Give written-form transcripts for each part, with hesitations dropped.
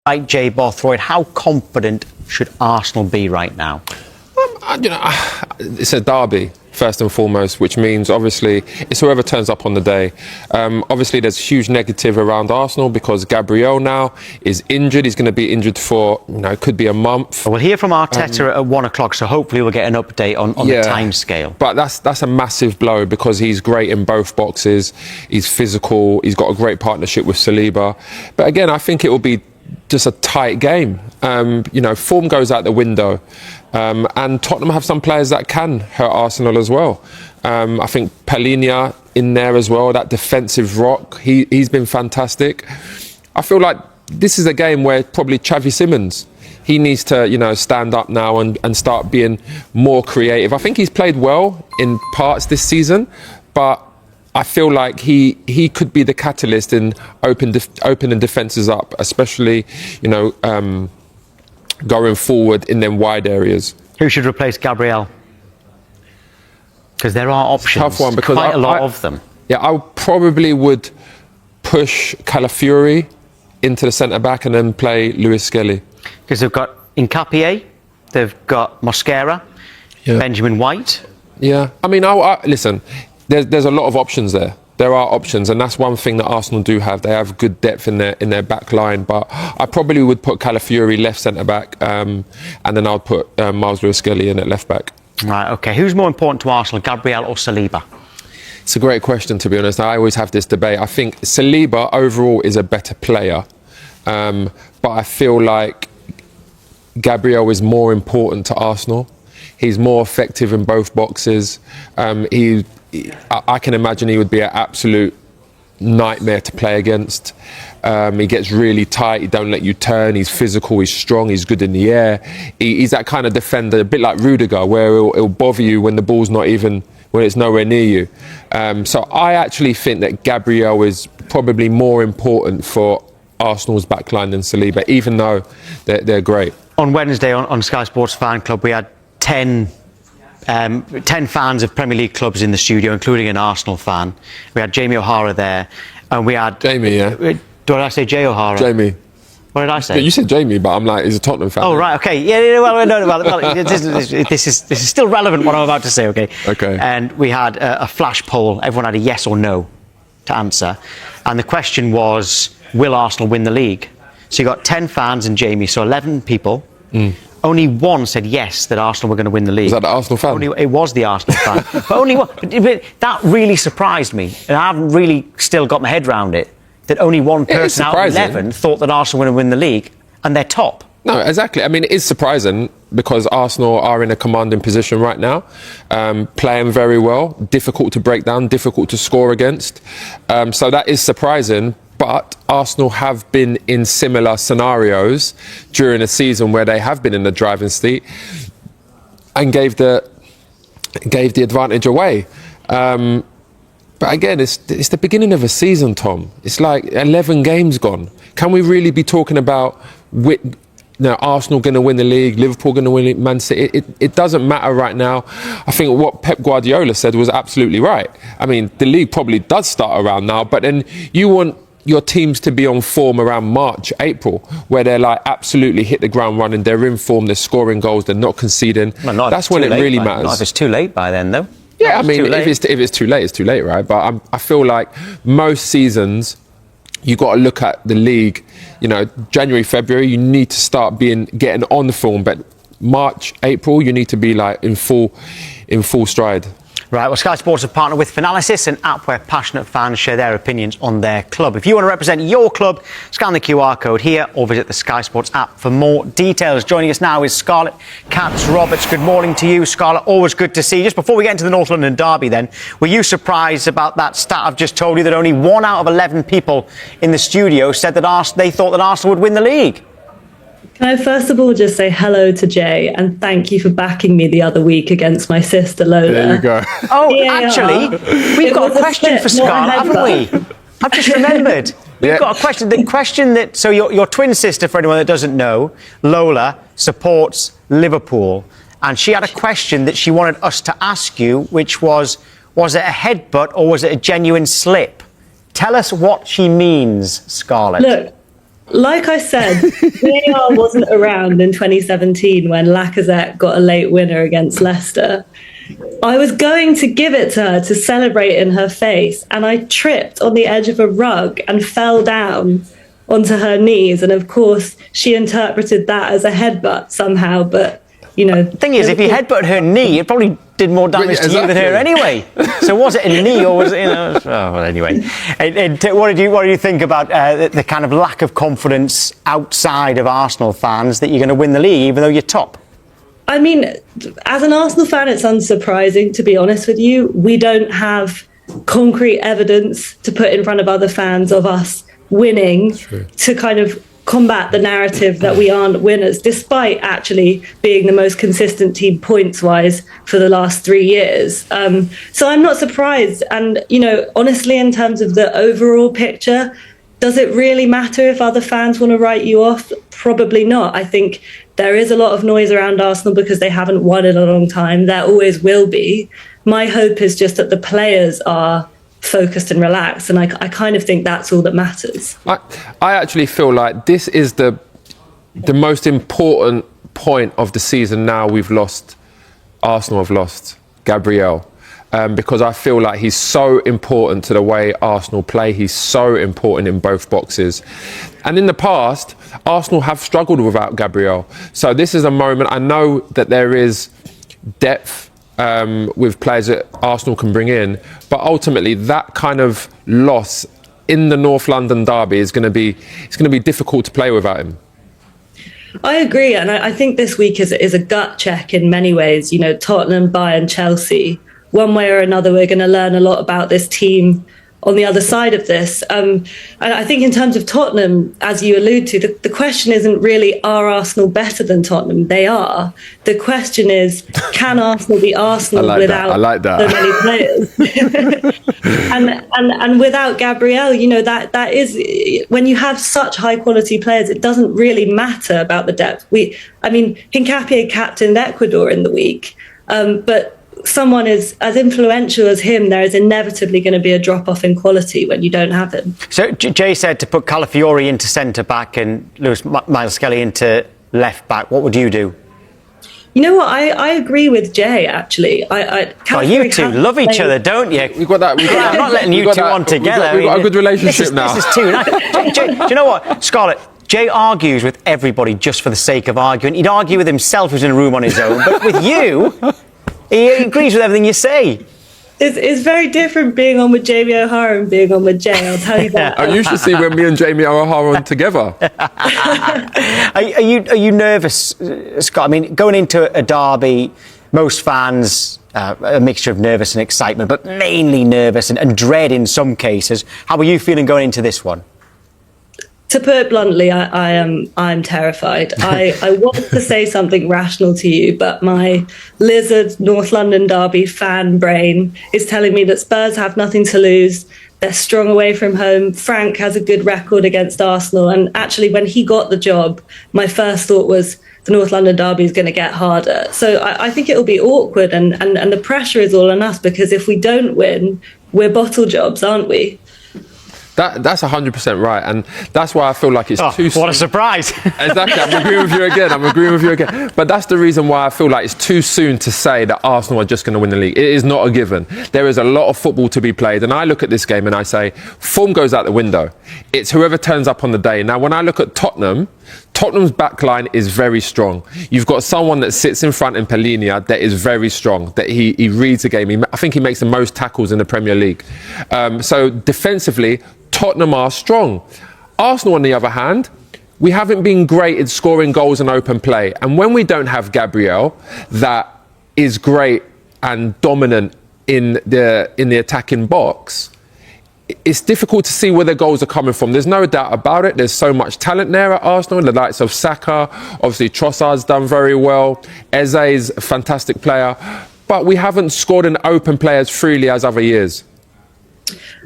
Right, Jay Bothroyd, how confident should Arsenal be right now? It's a derby, first and foremost, which means, obviously, it's whoever turns up on the day. Obviously, there's huge negative around Arsenal because Gabriel now is injured. He's going to be injured for, it could be a month. We'll hear from Arteta at 1 o'clock, so hopefully we'll get an update on the time scale. But that's a massive blow because he's great in both boxes. He's physical. He's got a great partnership with Saliba. But again, I think it will be just a tight game. Form goes out the window. And Tottenham have some players that can hurt Arsenal as well. I think Palhinha in there as well, that defensive rock, he's been fantastic. I feel like this is a game where probably Xavi Simons, he needs to, stand up now and start being more creative. I think he's played well in parts this season, but I feel like he could be the catalyst in opening defences up, especially, going forward in them wide areas. Who should replace Gabriel? Because there are options. Tough one, because quite a lot of them. Yeah, I probably would push Calafiori into the centre-back and then play Luis Skelly. Because they've got Nkapie, they've got Mosquera, Benjamin White. Yeah, I mean, listen, there's a lot of options there. There are options, and that's one thing that Arsenal do have. They have good depth in their back line, but I probably would put Calafiori left centre-back, and then I'd put Miles Lewis-Skelly in at left-back. Right, OK. Who's more important to Arsenal, Gabriel or Saliba? It's a great question, to be honest. I always have this debate. I think Saliba overall is a better player, but I feel like Gabriel is more important to Arsenal. He's more effective in both boxes. I can imagine he would be an absolute nightmare to play against. He gets really tight, he don't let you turn, he's physical, he's strong, he's good in the air. He's that kind of defender, a bit like Rudiger, where it'll bother you when the ball's not even, when it's nowhere near you. So I actually think that Gabriel is probably more important for Arsenal's backline than Saliba, even though they're great. On Wednesday on Sky Sports Fan Club, we had 10 fans of Premier League clubs in the studio, including an Arsenal fan. We had Jamie O'Hara there, and we had... Jamie, yeah. Did I say Jay O'Hara? Jamie. What did I say? Yeah, you said Jamie, but I'm like, he's a Tottenham fan. Oh, right, OK. Yeah, well, this is still relevant, what I'm about to say, OK? OK. And we had a flash poll. Everyone had a yes or no to answer. And the question was, will Arsenal win the league? So you got 10 fans and Jamie, so 11 people. Only one said yes, that Arsenal were going to win the league. Was that the Arsenal fan? It was the Arsenal fan. But only one. But that really surprised me. And I haven't really still got my head around it. That only one person out of 11 thought that Arsenal were going to win the league, and they're top. No, exactly. I mean, it is surprising because Arsenal are in a commanding position right now, playing very well, difficult to break down, difficult to score against. So that is surprising. But Arsenal have been in similar scenarios during a season where they have been in the driving seat and gave the advantage away. But again, it's the beginning of a season, Tom. It's like 11 games gone. Can we really be talking about Arsenal going to win the league, Liverpool going to win it, Man City? It doesn't matter right now. I think what Pep Guardiola said was absolutely right. I mean, the league probably does start around now, but then you want your teams to be on form around March, April, where they're like absolutely hit the ground running, they're in form, they're scoring goals, they're not conceding. Well, that's when it really matters. Not if it's too late by then, though. Yeah, I mean, if it's too late, it's too late, right? But I feel like most seasons, you got to look at the league. January, February, you need to start getting on the form. But March, April, you need to be like in full stride. Right, well, Sky Sports have partnered with Finalysis, an app where passionate fans share their opinions on their club. If you want to represent your club, scan the QR code here or visit the Sky Sports app for more details. Joining us now is Scarlett Katz-Roberts. Good morning to you, Scarlett. Always good to see you. Just before we get into the North London derby then, were you surprised about that stat I've just told you, that only 1 out of 11 people in the studio said that they thought that Arsenal would win the league? Can I first of all just say hello to Jay and thank you for backing me the other week against my sister Lola. There you go. Oh, actually, we've got a question for Scarlett, haven't we? I've just remembered. We've got a question. The question that... So your twin sister, for anyone that doesn't know, Lola, supports Liverpool. And she had a question that she wanted us to ask you, which was it a headbutt or was it a genuine slip? Tell us what she means, Scarlett. Look, Like I said, VAR wasn't around in 2017 when Lacazette got a late winner against Leicester. I was going to give it to her to celebrate in her face, and I tripped on the edge of a rug and fell down onto her knees. And of course, she interpreted that as a headbutt somehow. But, you know. The thing is, if you headbutt her knee, it probably did more damage to you than her anyway. So was it a knee or was it, oh, well, anyway. What did you think about the kind of lack of confidence outside of Arsenal fans that you're going to win the league, even though you're top? I mean, as an Arsenal fan, it's unsurprising, to be honest with you. We don't have concrete evidence to put in front of other fans of us winning to kind of combat the narrative that we aren't winners, despite actually being the most consistent team points-wise for the last 3 years. So I'm not surprised. And, you know, honestly, in terms of the overall picture, does it really matter if other fans want to write you off? Probably not. I think there is a lot of noise around Arsenal because they haven't won in a long time. There always will be. My hope is just that the players are focused and relaxed, and I kind of think that's all that matters. I actually feel like this is the most important point of the season now. Arsenal have lost Gabriel. Because I feel like he's so important to the way Arsenal play. He's so important in both boxes. And in the past, Arsenal have struggled without Gabriel. So this is a moment. I know that there is depth with players that Arsenal can bring in, but ultimately that kind of loss in the North London derby is going to be difficult to play without him. I agree, and I think this week is a gut check in many ways. You know, Tottenham, Bayern, Chelsea. One way or another, we're going to learn a lot about this team on the other side of this. And I think in terms of Tottenham, as you allude to, the question isn't really, are Arsenal better than Tottenham? They are. The question is, can Arsenal be Arsenal without so many players? and without Gabriel, you know, that is, when you have such high quality players, it doesn't really matter about the depth. Hincapié captained Ecuador in the week, but someone as influential as him, there is inevitably going to be a drop-off in quality when you don't have him. So Jay said to put Calafiori into centre-back and Miles Skelly into left-back. What would you do? You know what? I agree with Jay, actually. You two love each other, don't you? We've got that. I'm not letting you two on together. We've got a good relationship now. This is too nice. Jay, do you know what, Scarlett? Jay argues with everybody just for the sake of arguing. He'd argue with himself who's in a room on his own. But with you, he agrees with everything you say. It's very different being on with Jamie O'Hara and being on with Jay, I'll tell you that. You should see when me and Jamie O'Hara are on together. Are you nervous, Scott? I mean, going into a derby, most fans, a mixture of nervous and excitement, but mainly nervous and dread in some cases. How are you feeling going into this one? To put it bluntly, I'm terrified. I want to say something rational to you, but my lizard North London derby fan brain is telling me that Spurs have nothing to lose. They're strong away from home. Frank has a good record against Arsenal. And actually, when he got the job, my first thought was the North London derby is going to get harder. So I think it will be awkward, and the pressure is all on us, because if we don't win, we're bottle jobs, aren't we? That's 100% right, and that's why I feel like it's too soon. What a surprise. Exactly, I'm agreeing with you again. But that's the reason why I feel like it's too soon to say that Arsenal are just going to win the league. It is not a given. There is a lot of football to be played, and I look at this game and I say, form goes out the window. It's whoever turns up on the day. Now, when I look at Tottenham's backline is very strong. You've got someone that sits in front in Pellegrini that is very strong, that he reads the game. I think he makes the most tackles in the Premier League. So defensively, Tottenham are strong. Arsenal, on the other hand, we haven't been great at scoring goals and open play. And when we don't have Gabriel, that is great and dominant in the attacking box, it's difficult to see where the goals are coming from. There's no doubt about it. There's so much talent there at Arsenal. The likes of Saka, obviously Trossard's done very well. Eze's a fantastic player. But we haven't scored in open play as freely as other years.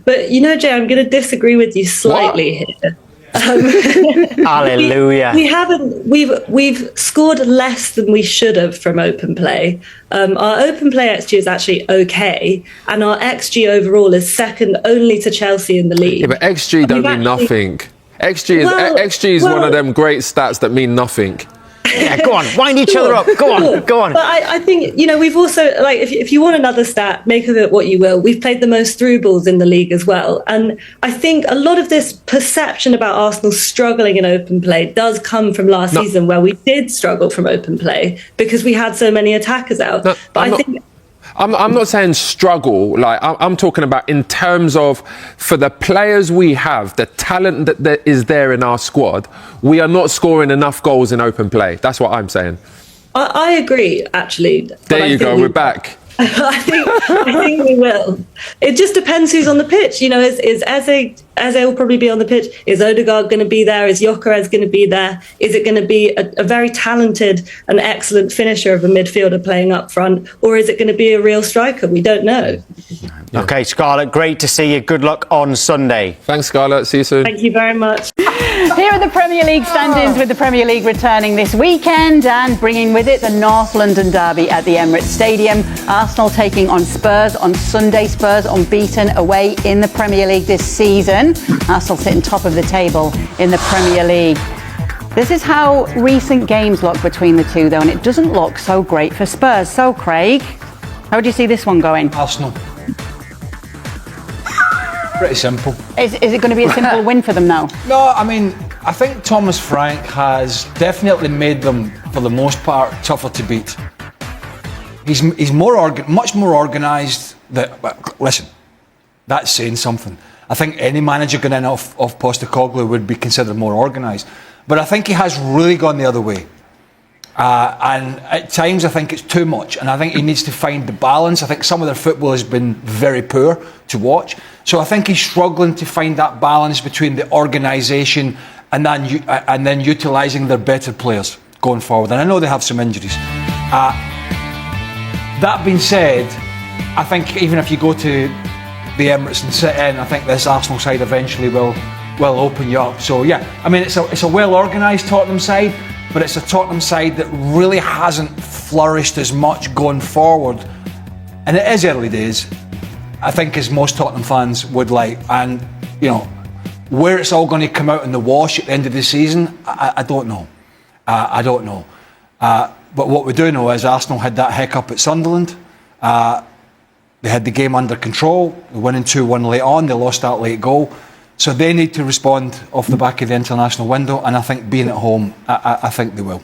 But, you know, Jay, I'm going to disagree with you slightly here. Hallelujah. We've scored less than we should have from open play. Our open play XG is actually okay, and our XG overall is second only to Chelsea in the league. Yeah, but XG don't mean nothing. XG is one of them great stats that mean nothing. Yeah, go on, wind each other up. Go on, go on. But I think, we've also, like, if you want another stat, make of it what you will. We've played the most through balls in the league as well. And I think a lot of this perception about Arsenal struggling in open play does come from last season, where we did struggle from open play because we had so many attackers out. I'm not saying struggle. Like, I'm talking about in terms of, for the players we have, the talent that is there in our squad, we are not scoring enough goals in open play. That's what I'm saying. I agree, actually. There you go. We're back. I think we will. It just depends who's on the pitch. Is Eze will probably be on the pitch. Is Odegaard going to be there? Is Gyökeres going to be there? Is it going to be a very talented and excellent finisher of a midfielder playing up front? Or is it going to be a real striker? We don't know. Yeah. OK, Scarlett, great to see you. Good luck on Sunday. Thanks, Scarlett. See you soon. Thank you very much. Here are the Premier League stand-ins, with the Premier League returning this weekend and bringing with it the North London derby at the Emirates Stadium. Arsenal taking on Spurs on Sunday. Spurs unbeaten away in the Premier League this season. Arsenal sitting top of the table in the Premier League. This is how recent games look between the two, though, and it doesn't look so great for Spurs. So, Craig, how do you see this one going? Arsenal. Pretty simple. Is it going to be a simple win for them now? No, I mean, I think Thomas Frank has definitely made them, for the most part, tougher to beat. He's much more organised. Listen, that's saying something. I think any manager going in off Postecoglou would be considered more organised. But I think he has really gone the other way. And at times I think it's too much, and I think he needs to find the balance. I think some of their football has been very poor to watch. So I think he's struggling to find that balance between the organisation and then utilising their better players going forward. And I know they have some injuries. That being said, I think even if you go to the Emirates and sit in, I think this Arsenal side eventually will open you up. So yeah, I mean, it's a well organised Tottenham side, but it's a Tottenham side that really hasn't flourished as much going forward. And it is early days, I think, as most Tottenham fans would like. And, where it's all going to come out in the wash at the end of the season, I don't know. I don't know. But what we do know is Arsenal had that hiccup at Sunderland. They had the game under control. They winning 2-1 late on. They lost that late goal. So they need to respond off the back of the international window. And I think being at home, I think they will.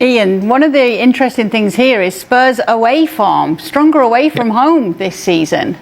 Ian, one of the interesting things here is Spurs away form, stronger away from home this season.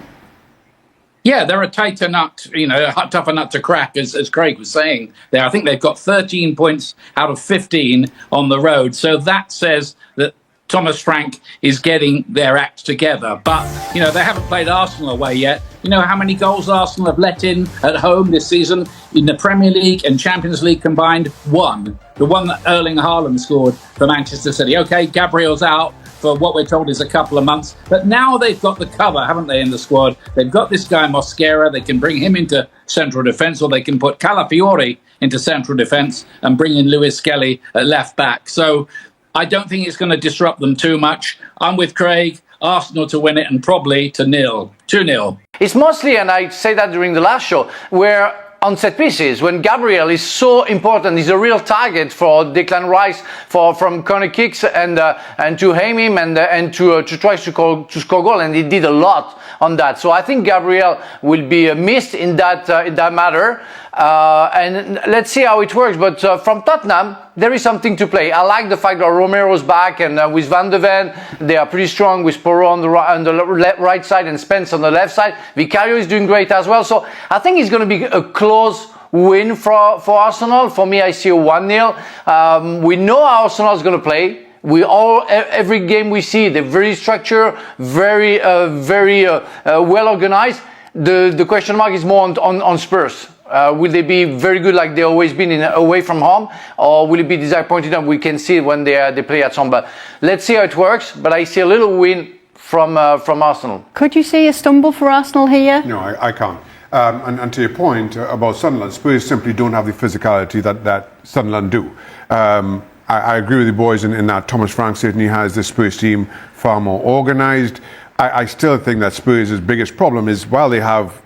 Yeah, they're a tighter nut, a tougher nut to crack, as Craig was saying there. I think they've got 13 points out of 15 on the road. So that says that Thomas Frank is getting their act together. But, they haven't played Arsenal away yet. You know how many goals Arsenal have let in at home this season? In the Premier League and Champions League combined, one. The one that Erling Haaland scored for Manchester City. OK, Gabriel's out for what we're told is a couple of months. But now they've got the cover, haven't they, in the squad? They've got this guy Mosquera. They can bring him into central defence, or they can put Calafiori into central defence and bring in Lewis Skelly at left back. So I don't think it's going to disrupt them too much. I'm with Craig. Arsenal to win it, and probably to 2-0. It's mostly, and I say that during the last show, where on set pieces, when Gabriel is so important, he's a real target for Declan Rice from corner kicks and to aim him and to try to score goal, and he did a lot on that. So I think Gabriel will be missed in that matter. And let's see how it works. But from Tottenham, there is something to play. I like the fact that Romero's back, and with Van de Ven, they are pretty strong with Porro on the right side and Spence on the left side. Vicario is doing great as well. So I think it's going to be a close win for Arsenal. For me, I see a 1-0. We know how Arsenal is going to play. Every game we see, they're very structured, very well organized. The question mark is more on Spurs. Will they be very good like they've always been away from home, or will it be disappointing? And we can see it when they play at home. But let's see how it works. But I see a little win from Arsenal. Could you see a stumble for Arsenal here? No, I can't. And to your point about Sunderland, Spurs simply don't have the physicality that Sunderland do. I agree with the boys in that Thomas Frank certainly has the Spurs team far more organised. I still think that Spurs' biggest problem is, while they have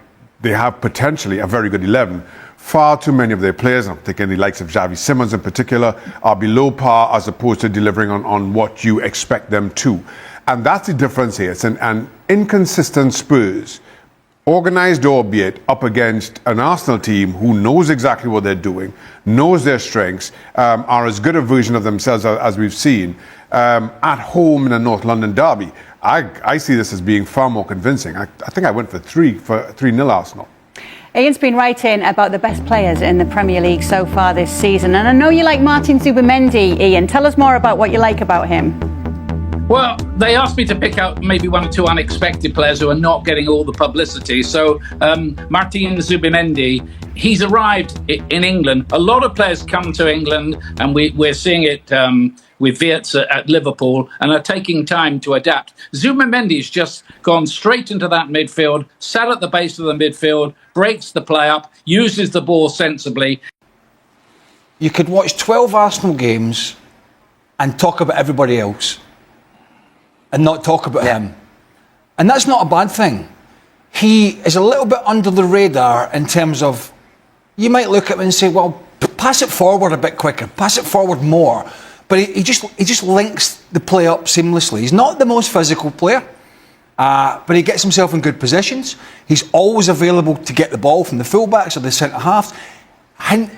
potentially a very good 11, far too many of their players, I'm thinking the likes of Xavi Simons in particular, are below par as opposed to delivering on what you expect them to. And that's the difference here. It's an inconsistent Spurs, organised albeit, up against an Arsenal team who knows exactly what they're doing, knows their strengths, are as good a version of themselves as we've seen, at home in a North London derby. I see this as being far more convincing. I think I went for 3-0 Arsenal. Ian's been writing about the best players in the Premier League so far this season, and I know you like Martin Zubimendi, Ian. Tell us more about what you like about him. Well, they asked me to pick out maybe one or two unexpected players who are not getting all the publicity. So Martin Zubimendi, he's arrived in England. A lot of players come to England, and we're seeing it with Wirtz at Liverpool, and are taking time to adapt. Zubimendi's just gone straight into that midfield, sat at the base of the midfield, breaks the play up, uses the ball sensibly. You could watch 12 Arsenal games and talk about everybody else and not talk about him. And that's not a bad thing. He is a little bit under the radar in terms of, you might look at him and say, well, pass it forward a bit quicker, pass it forward more. But he just links the play up seamlessly. He's not the most physical player, but he gets himself in good positions. He's always available to get the ball from the fullbacks or the centre halves. And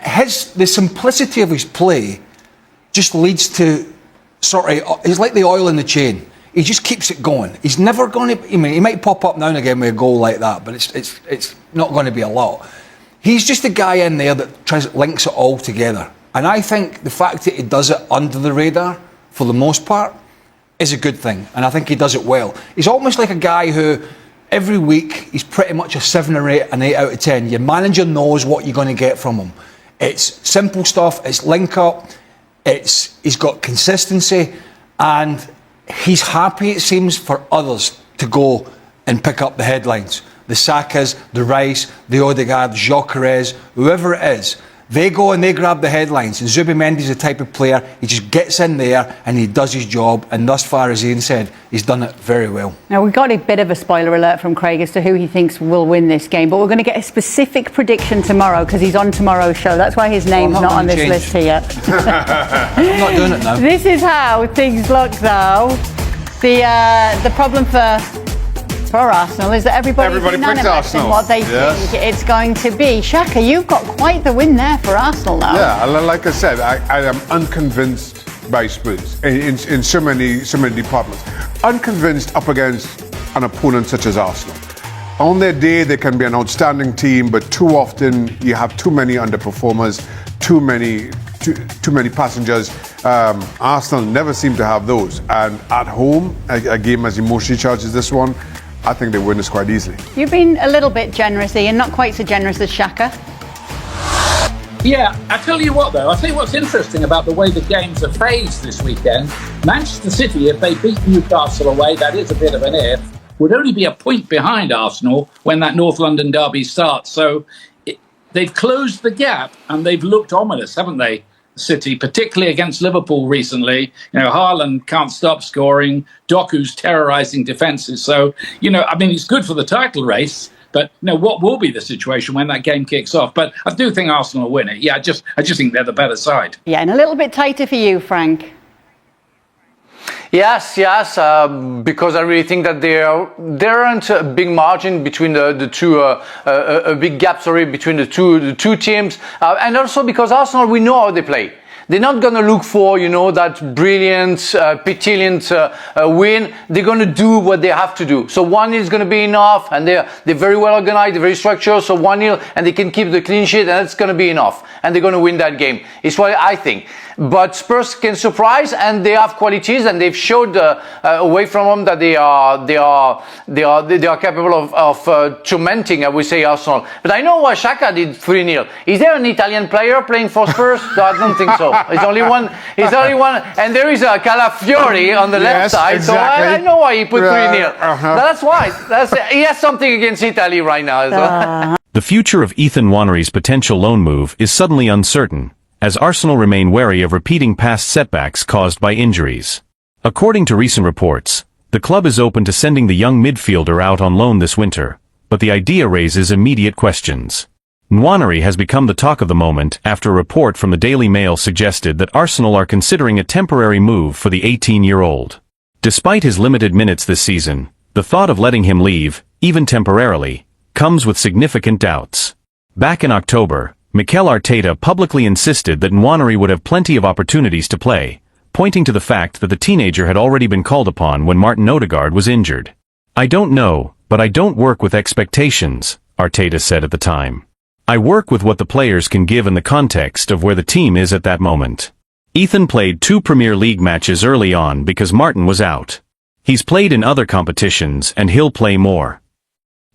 the simplicity of his play just leads to he's like the oil in the chain. He just keeps it going. He's never going to. I mean, he might pop up now and again with a goal like that, but it's not going to be a lot. He's just a guy in there that links it all together. And I think the fact that he does it under the radar, for the most part, is a good thing. And I think he does it well. He's almost like a guy who, every week, he's pretty much a 7 or 8, an 8 out of 10. Your manager knows what you're going to get from him. It's simple stuff, it's link up, he's got consistency, and he's happy, it seems, for others to go and pick up the headlines. The Sakas, the Rice, the Odegaard, Gyökeres, whoever it is. They go and they grab the headlines. And Zubimendi's the type of player, he just gets in there and he does his job. And thus far, as Ian said, he's done it very well. Now, we've got a bit of a spoiler alert from Craig as to who he thinks will win this game. But we're going to get a specific prediction tomorrow because he's on tomorrow's show. That's why his name's not on this list here. I'm not doing it now. This is how things look, though. The problem for Arsenal is that everybody unanimous in what they think it's going to be. Shaka, you've got quite the win there for Arsenal now. Yeah, like I said, I am unconvinced by Spurs in so many departments. Unconvinced up against an opponent such as Arsenal. On their day, they can be an outstanding team, but too often you have too many underperformers, too many passengers. Arsenal never seem to have those. And at home, a game as emotionally charged as this one, I think they win this quite easily. You've been a little bit generous, Ian, not quite so generous as Shaka. Yeah, I tell you what, though, I tell you what's interesting about the way the games are phased this weekend. Manchester City, if they beat Newcastle away, that is a bit of an if, would only be a point behind Arsenal when that North London derby starts. So they've closed the gap and they've looked ominous, haven't they? City, particularly against Liverpool recently. You know, Haaland can't stop scoring. Doku's terrorising defences. So, I mean, it's good for the title race. But what will be the situation when that game kicks off? But I do think Arsenal will win it. Yeah, I just think they're the better side. Yeah, and a little bit tighter for you, Frank. Yes, because I really think that there aren't a big margin between the two, a big gap, between the two teams, and also because Arsenal, we know how they play. They're not going to look for, that brilliant, petulant win. They're going to do what they have to do. So 1-0 is going to be enough, and they're very well organized, they're very structured. So 1-0, and they can keep the clean sheet, and it's going to be enough. And they're going to win that game. It's what I think. But Spurs can surprise, and they have qualities, and they've showed away from them that they are capable of tormenting, I would say, Arsenal. But I know why Xhaka did 3-0. Is there an Italian player playing for Spurs? No, I don't think so. It's only one. And there is a Calafiori on the left side, exactly. So I know why he put 3-0. That's why. He has something against Italy right now as well. The future of Ethan Nwanery's potential loan move is suddenly uncertain, as Arsenal remain wary of repeating past setbacks caused by injuries. According to recent reports, the club is open to sending the young midfielder out on loan this winter, but the idea raises immediate questions. Nwaneri has become the talk of the moment after a report from the Daily Mail suggested that Arsenal are considering a temporary move for the 18-year-old. Despite his limited minutes this season, the thought of letting him leave, even temporarily, comes with significant doubts. Back in October, Mikel Arteta publicly insisted that Nwaneri would have plenty of opportunities to play, pointing to the fact that the teenager had already been called upon when Martin Odegaard was injured. "I don't know, but I don't work with expectations," Arteta said at the time. "I work with what the players can give in the context of where the team is at that moment." Ethan played 2 Premier League matches early on because Martin was out. He's played in other competitions and he'll play more.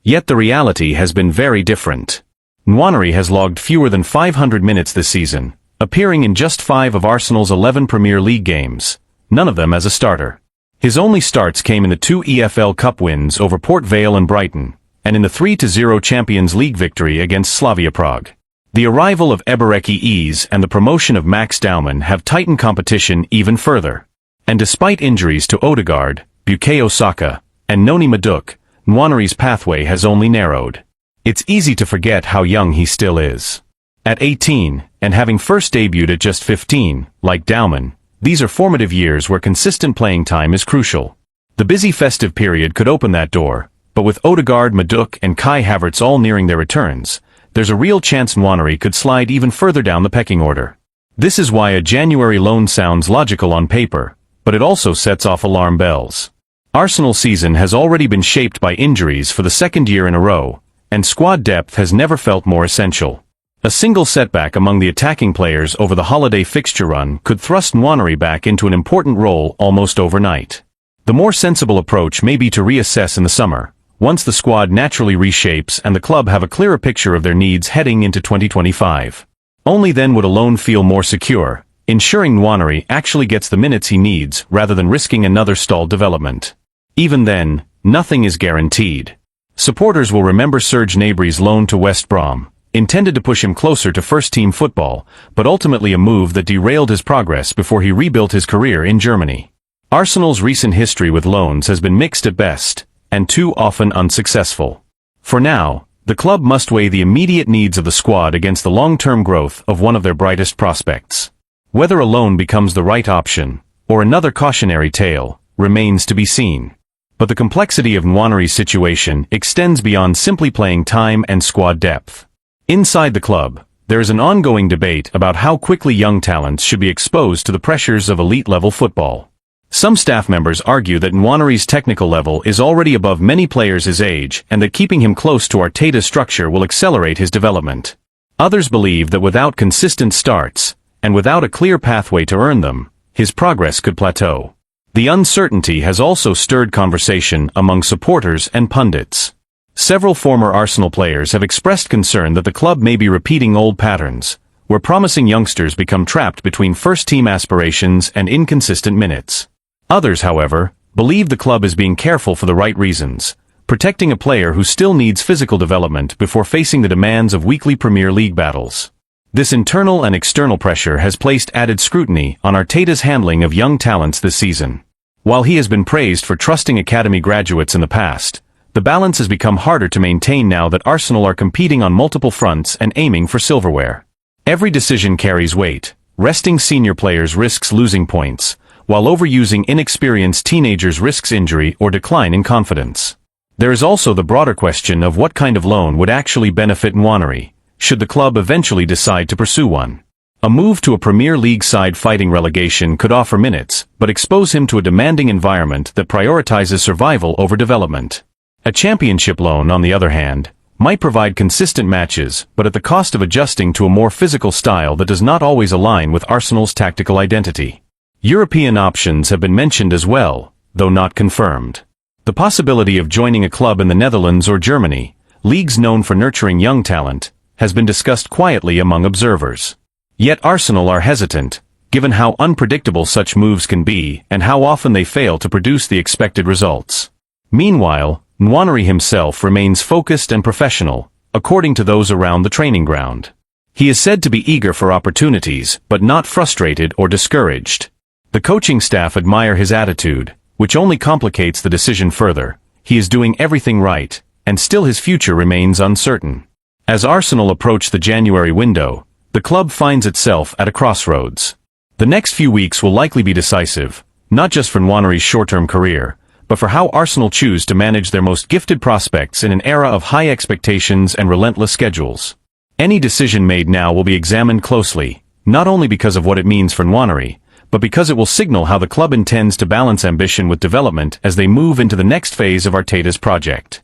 Yet the reality has been very different. Nwaneri has logged fewer than 500 minutes this season, appearing in just 5 of Arsenal's 11 Premier League games, none of them as a starter. His only starts came in the 2 EFL Cup wins over Port Vale and Brighton, and in the 3-0 Champions League victory against Slavia Prague. The arrival of Ebereki Eze and the promotion of Max Daumann have tightened competition even further. And despite injuries to Odegaard, Bukayo Saka, and Noni Madueke, Nwaneri's pathway has only narrowed. It's easy to forget how young he still is. At 18, and having first debuted at just 15, like Daumann, these are formative years where consistent playing time is crucial. The busy festive period could open that door, but with Odegaard, Madueke, and Kai Havertz all nearing their returns, there's a real chance Nwaneri could slide even further down the pecking order. This is why a January loan sounds logical on paper, but it also sets off alarm bells. Arsenal's season has already been shaped by injuries for the second year in a row, and squad depth has never felt more essential. A single setback among the attacking players over the holiday fixture run could thrust Nwaneri back into an important role almost overnight. The more sensible approach may be to reassess in the summer, once the squad naturally reshapes and the club have a clearer picture of their needs heading into 2025. Only then would a loan feel more secure, ensuring Nwaneri actually gets the minutes he needs rather than risking another stalled development. Even then, nothing is guaranteed. Supporters will remember Serge Gnabry's loan to West Brom, intended to push him closer to first-team football, but ultimately a move that derailed his progress before he rebuilt his career in Germany. Arsenal's recent history with loans has been mixed at best, and too often unsuccessful. For now, the club must weigh the immediate needs of the squad against the long-term growth of one of their brightest prospects. Whether a loan becomes the right option, or another cautionary tale, remains to be seen. But the complexity of Nwaneri's situation extends beyond simply playing time and squad depth. Inside the club, there is an ongoing debate about how quickly young talents should be exposed to the pressures of elite-level football. Some staff members argue that Nwaneri's technical level is already above many players his age and that keeping him close to Arteta's structure will accelerate his development. Others believe that without consistent starts, and without a clear pathway to earn them, his progress could plateau. The uncertainty has also stirred conversation among supporters and pundits. Several former Arsenal players have expressed concern that the club may be repeating old patterns, where promising youngsters become trapped between first-team aspirations and inconsistent minutes. Others, however, believe the club is being careful for the right reasons, protecting a player who still needs physical development before facing the demands of weekly Premier League battles. This internal and external pressure has placed added scrutiny on Arteta's handling of young talents this season. While he has been praised for trusting academy graduates in the past, the balance has become harder to maintain now that Arsenal are competing on multiple fronts and aiming for silverware. Every decision carries weight. Resting senior players risks losing points, while overusing inexperienced teenagers risks injury or decline in confidence. There is also the broader question of what kind of loan would actually benefit Nwaneri, should the club eventually decide to pursue one. A move to a Premier League side fighting relegation could offer minutes, but expose him to a demanding environment that prioritizes survival over development. A Championship loan, on the other hand, might provide consistent matches, but at the cost of adjusting to a more physical style that does not always align with Arsenal's tactical identity. European options have been mentioned as well, though not confirmed. The possibility of joining a club in the Netherlands or Germany, leagues known for nurturing young talent, has been discussed quietly among observers. Yet Arsenal are hesitant, given how unpredictable such moves can be and how often they fail to produce the expected results. Meanwhile, Nwaneri himself remains focused and professional, according to those around the training ground. He is said to be eager for opportunities, but not frustrated or discouraged. The coaching staff admire his attitude, which only complicates the decision further. He is doing everything right, and still his future remains uncertain. As Arsenal approach the January window, the club finds itself at a crossroads. The next few weeks will likely be decisive, not just for Nwaneri's short-term career, but for how Arsenal choose to manage their most gifted prospects in an era of high expectations and relentless schedules. Any decision made now will be examined closely, not only because of what it means for Nwaneri, but because it will signal how the club intends to balance ambition with development as they move into the next phase of Arteta's project.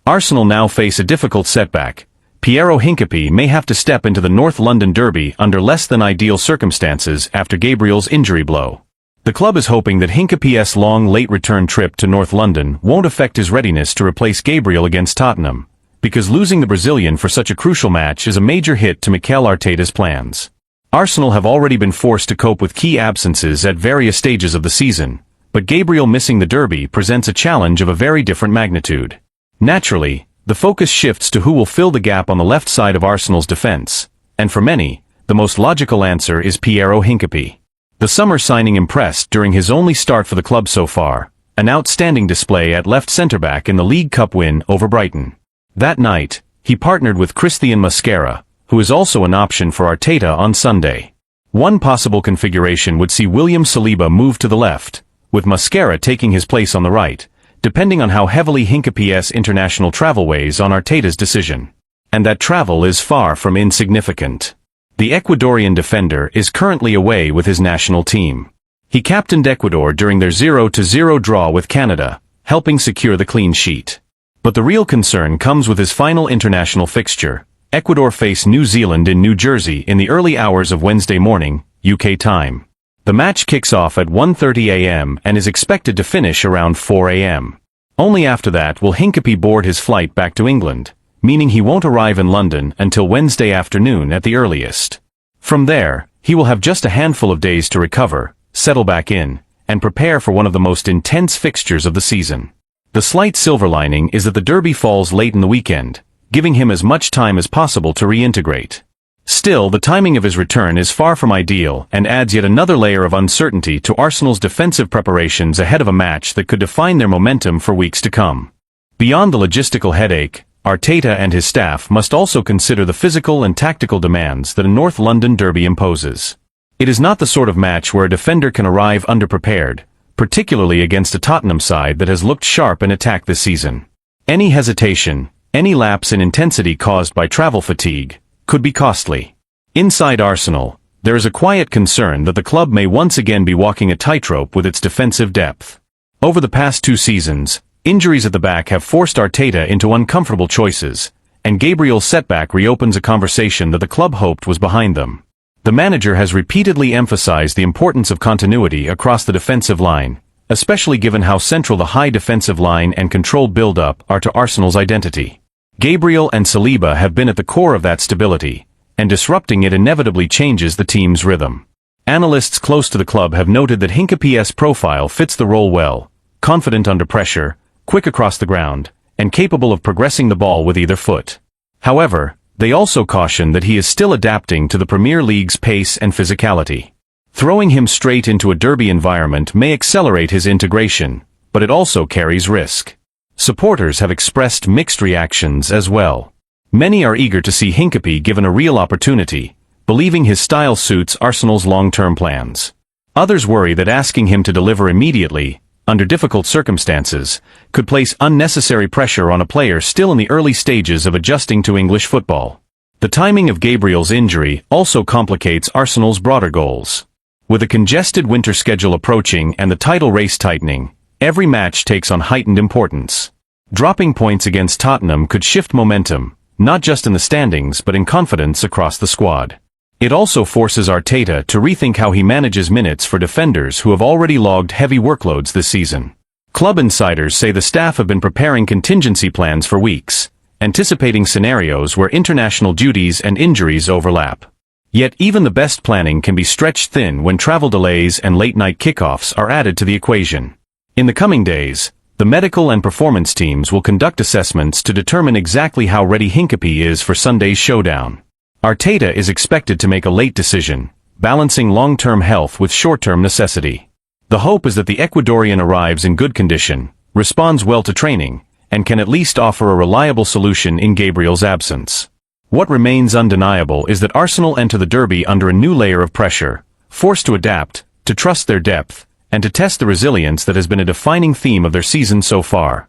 Arsenal now face a difficult setback. Piero Hincapié may have to step into the North London derby under less than ideal circumstances after Gabriel's injury blow. The club is hoping that Hincapié's long late return trip to North London won't affect his readiness to replace Gabriel against Tottenham, because losing the Brazilian for such a crucial match is a major hit to Mikel Arteta's plans. Arsenal have already been forced to cope with key absences at various stages of the season, but Gabriel missing the derby presents a challenge of a very different magnitude. Naturally, the focus shifts to who will fill the gap on the left side of Arsenal's defense, and for many, the most logical answer is Piero Hincapié. The summer signing impressed during his only start for the club so far, an outstanding display at left centre-back in the League Cup win over Brighton. That night, he partnered with Christian Mosquera, who is also an option for Arteta on Sunday. One possible configuration would see William Saliba move to the left, with Mosquera taking his place on the right, depending on how heavily Hincapié's international travel weighs on Arteta's decision. And that travel is far from insignificant. The Ecuadorian defender is currently away with his national team. He captained Ecuador during their 0-0 draw with Canada, helping secure the clean sheet. But the real concern comes with his final international fixture. Ecuador face New Zealand in New Jersey in the early hours of Wednesday morning, UK time. The match kicks off at 1:30 a.m. and is expected to finish around 4 a.m. Only after that will Hincapié board his flight back to England, meaning he won't arrive in London until Wednesday afternoon at the earliest. From there, he will have just a handful of days to recover, settle back in, and prepare for one of the most intense fixtures of the season. The slight silver lining is that the derby falls late in the weekend, giving him as much time as possible to reintegrate. Still, the timing of his return is far from ideal and adds yet another layer of uncertainty to Arsenal's defensive preparations ahead of a match that could define their momentum for weeks to come. Beyond the logistical headache, Arteta and his staff must also consider the physical and tactical demands that a North London derby imposes. It is not the sort of match where a defender can arrive underprepared, particularly against a Tottenham side that has looked sharp in attack this season. Any hesitation, any lapse in intensity caused by travel fatigue, could be costly. Inside Arsenal, there is a quiet concern that the club may once again be walking a tightrope with its defensive depth. Over the past 2 seasons, injuries at the back have forced Arteta into uncomfortable choices, and Gabriel's setback reopens a conversation that the club hoped was behind them. The manager has repeatedly emphasized the importance of continuity across the defensive line, especially given how central the high defensive line and controlled build-up are to Arsenal's identity. Gabriel and Saliba have been at the core of that stability, and disrupting it inevitably changes the team's rhythm. Analysts close to the club have noted that Hincapié's profile fits the role well, confident under pressure, quick across the ground, and capable of progressing the ball with either foot. However, they also caution that he is still adapting to the Premier League's pace and physicality. Throwing him straight into a derby environment may accelerate his integration, but it also carries risk. Supporters have expressed mixed reactions as well. Many are eager to see Hincapié given a real opportunity, believing his style suits Arsenal's long-term plans. Others worry that asking him to deliver immediately, under difficult circumstances, could place unnecessary pressure on a player still in the early stages of adjusting to English football. The timing of Gabriel's injury also complicates Arsenal's broader goals. With a congested winter schedule approaching and the title race tightening, every match takes on heightened importance. Dropping points against Tottenham could shift momentum, not just in the standings but in confidence across the squad. It also forces Arteta to rethink how he manages minutes for defenders who have already logged heavy workloads this season. Club insiders say the staff have been preparing contingency plans for weeks, anticipating scenarios where international duties and injuries overlap. Yet even the best planning can be stretched thin when travel delays and late-night kickoffs are added to the equation. In the coming days, the medical and performance teams will conduct assessments to determine exactly how ready Hincapié is for Sunday's showdown. Arteta is expected to make a late decision, balancing long-term health with short-term necessity. The hope is that the Ecuadorian arrives in good condition, responds well to training, and can at least offer a reliable solution in Gabriel's absence. What remains undeniable is that Arsenal enter the derby under a new layer of pressure, forced to adapt, to trust their depth, and to test the resilience that has been a defining theme of their season so far.